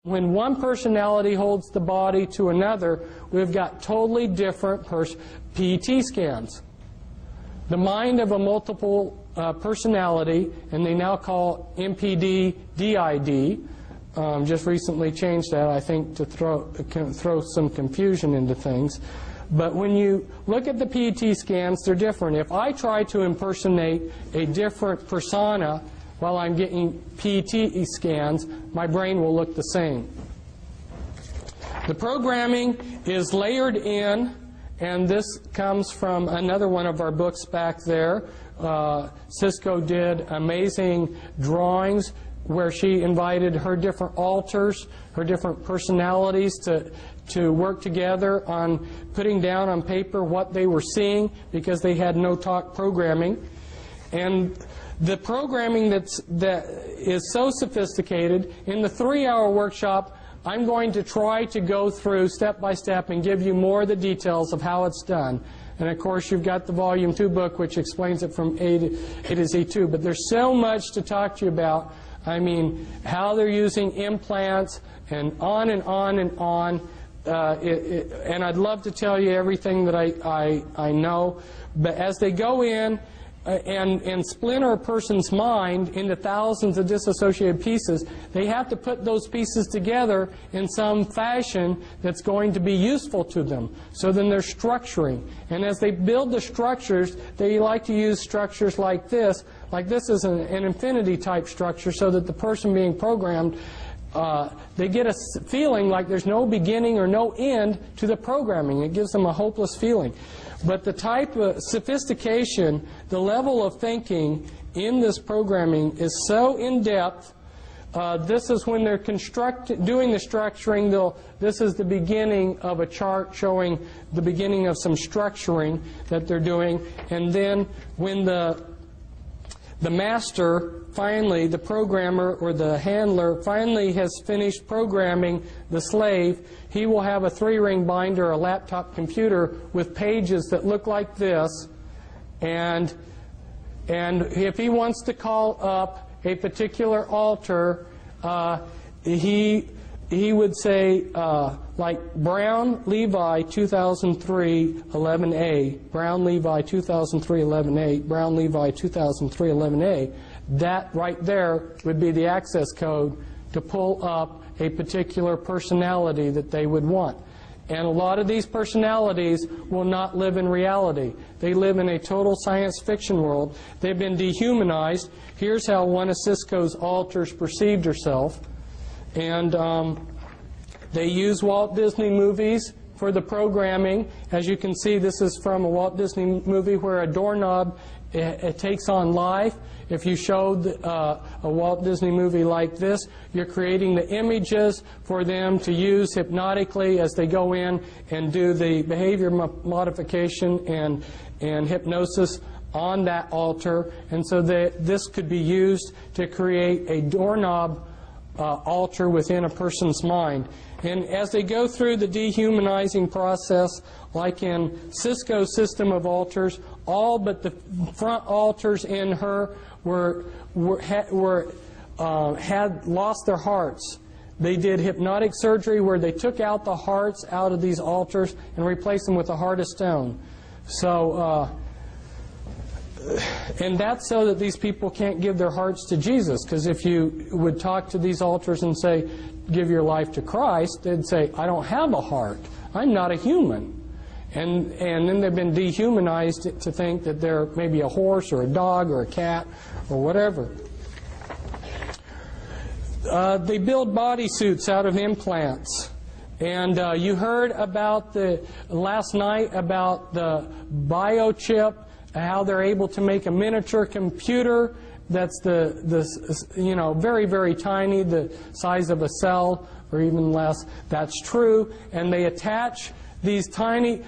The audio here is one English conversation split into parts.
When one personality holds the body to another, we've got totally different PET scans. The mind of a multiple personality, and they now call MPD DID, just recently changed that, I think, to throw some confusion into things. But when you look at the PET scans, they're different. If I try to impersonate a different persona while I'm getting PET scans, my brain will look the same. The programming is layered in, and this comes from another one of our books back there. Cisco did amazing drawings where she invited her different alters, her different personalities to work together on putting down on paper what they were seeing, because they had no talk programming. And the programming that is so sophisticated, in the 3-hour workshop, I'm going to try to go through step by step and give you more of the details of how it's done. And of course, you've got the Volume 2 book, which explains it from A to Z too. But there's so much to talk to you about. I mean, how they're using implants, and on and on and on. And I'd love to tell you everything that I know. But as they go in and splinter a person's mind into thousands of disassociated pieces, they have to put those pieces together in some fashion that's going to be useful to them. So then they're structuring. And as they build the structures, they like to use structures like this. Like this is an infinity type structure, so that the person being programmed, they get a feeling like there's no beginning or no end to the programming. It gives them a hopeless feeling. But the type of sophistication, the level of thinking in this programming is so in-depth. This is when they're doing the structuring. This is the beginning of a chart showing the beginning of some structuring that they're doing. And then when the master, finally, the programmer or the handler, finally has finished programming the slave, he will have a 3-ring binder, a laptop computer with pages that look like this. And if he wants to call up a particular altar, he would say, like Brown Levi 2003 11A, Brown Levi 2003 11A, Brown Levi 2003 11A. That right there would be the access code to pull up a particular personality that they would want. And a lot of these personalities will not live in reality. They live in a total science fiction world. They've been dehumanized. Here's how one of Cisco's alters perceived herself. And they use Walt Disney movies for the programming. As you can see, this is from a Walt Disney movie where a doorknob it takes on life. If you showed a Walt Disney movie like this, you're creating the images for them to use hypnotically as they go in and do the behavior modification and hypnosis on that altar. And so this could be used to create a doorknob altar within a person's mind. And as they go through the dehumanizing process, like in Cisco's system of altars, all but the front altars in her had lost their hearts. They did hypnotic surgery where they took out the hearts out of these altars and replaced them with a heart of stone. So, and that's so that these people can't give their hearts to Jesus. Because if you would talk to these altars and say, give your life to Christ, they'd say, I don't have a heart. I'm not a human. And then they've been dehumanized to think that they're maybe a horse or a dog or a cat or whatever. They build bodysuits out of implants. And you heard about last night about the biochip, how they're able to make a miniature computer that's very, very tiny, the size of a cell or even less. That's true. And they attach these tiny...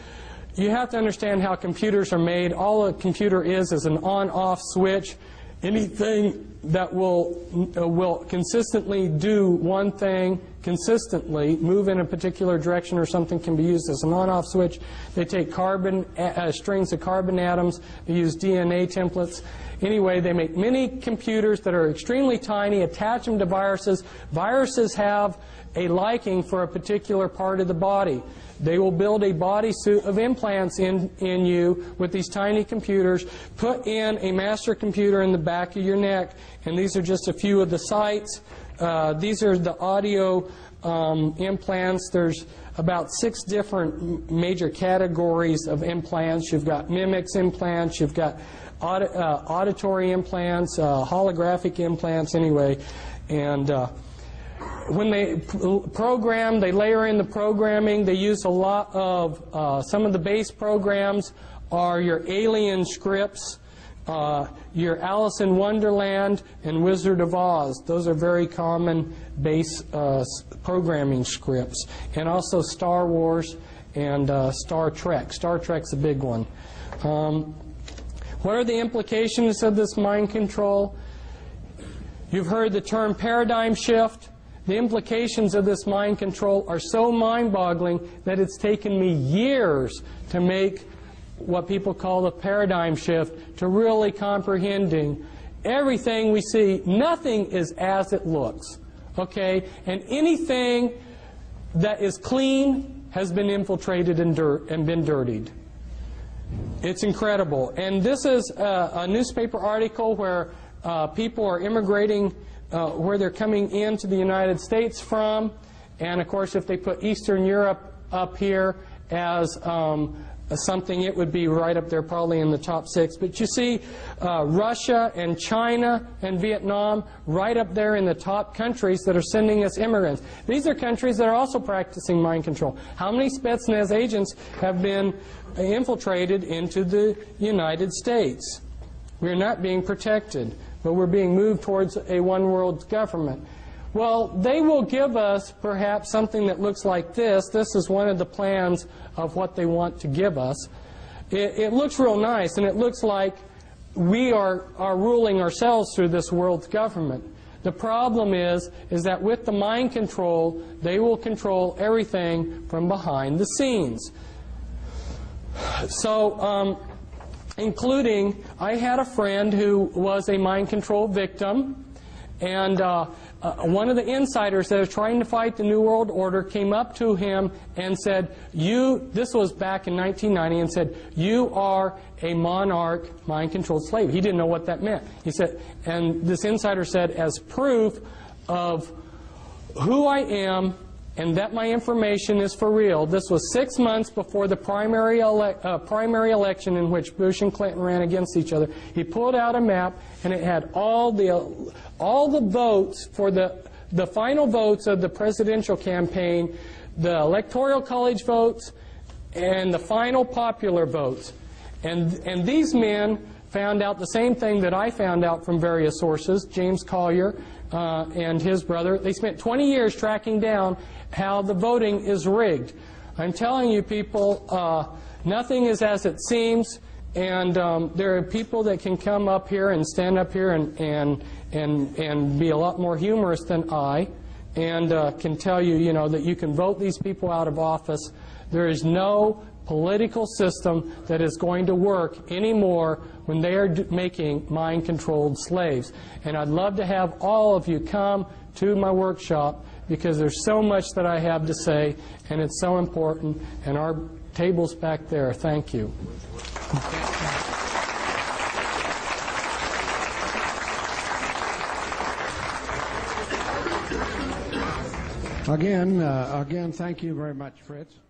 You have to understand how computers are made. All a computer is an on-off switch. Anything that will consistently do one thing consistently, move in a particular direction or something, can be used as an on-off switch. They take carbon strings of carbon atoms. They use DNA templates. Anyway, they make mini computers that are extremely tiny, attach them to viruses. Viruses have a liking for a particular part of the body. They will build a bodysuit of implants in you with these tiny computers, put in a master computer in the back of your neck, and these are just a few of the sites. These are the audio implants. There's about 6 different major categories of implants. You've got mimics implants, you've got auditory implants, holographic implants, anyway. And when they program, they layer in the programming. They use a lot of, some of the base programs are your Alien scripts, your Alice in Wonderland, and Wizard of Oz. Those are very common base programming scripts. And also Star Wars and Star Trek. Star Trek's a big one. What are the implications of this mind control? You've heard the term paradigm shift. The implications of this mind control are so mind-boggling that it's taken me years to make what people call the paradigm shift, to really comprehending everything we see. Nothing is as it looks, okay? And anything that is clean has been infiltrated and been dirtied. It's incredible. And this is a newspaper article where people are immigrating, where they're coming into the United States from. And of course, if they put Eastern Europe up here as something, it would be right up there, probably in the top 6. But you see Russia and China and Vietnam right up there in the top countries that are sending us immigrants. These are countries that are also practicing mind control. How many Spetsnaz agents have been infiltrated into the United States? We're not being protected, but we're being moved towards a one-world government. Well, they will give us perhaps something that looks like this. This is one of the plans of what they want to give us. It looks real nice, and it looks like we are ruling ourselves through this world's government. The problem is that with the mind control, they will control everything from behind the scenes. So, including, I had a friend who was a mind control victim, and one of the insiders that was trying to fight the New World Order came up to him and said, this was back in 1990, and said, "You are a monarch mind-controlled slave." He didn't know what that meant. He said, and this insider said, as proof of who I am and that my information is for real. This was 6 months before the primary election in which Bush and Clinton ran against each other. He pulled out a map, and it had all the votes for the final votes of the presidential campaign, the electoral college votes, and the final popular votes. And these men found out the same thing that I found out from various sources, James Collier and his brother. They spent 20 years tracking down how the voting is rigged. I'm telling you, people, nothing is as it seems, and there are people that can come up here and stand up here and be a lot more humorous than I, and can tell you, you know, that you can vote these people out of office. There is no political system that is going to work anymore when they are making mind-controlled slaves. And I'd love to have all of you come to my workshop, because there's so much that I have to say, and it's so important. And our table's back there. Thank you. Again, thank you very much, Fritz.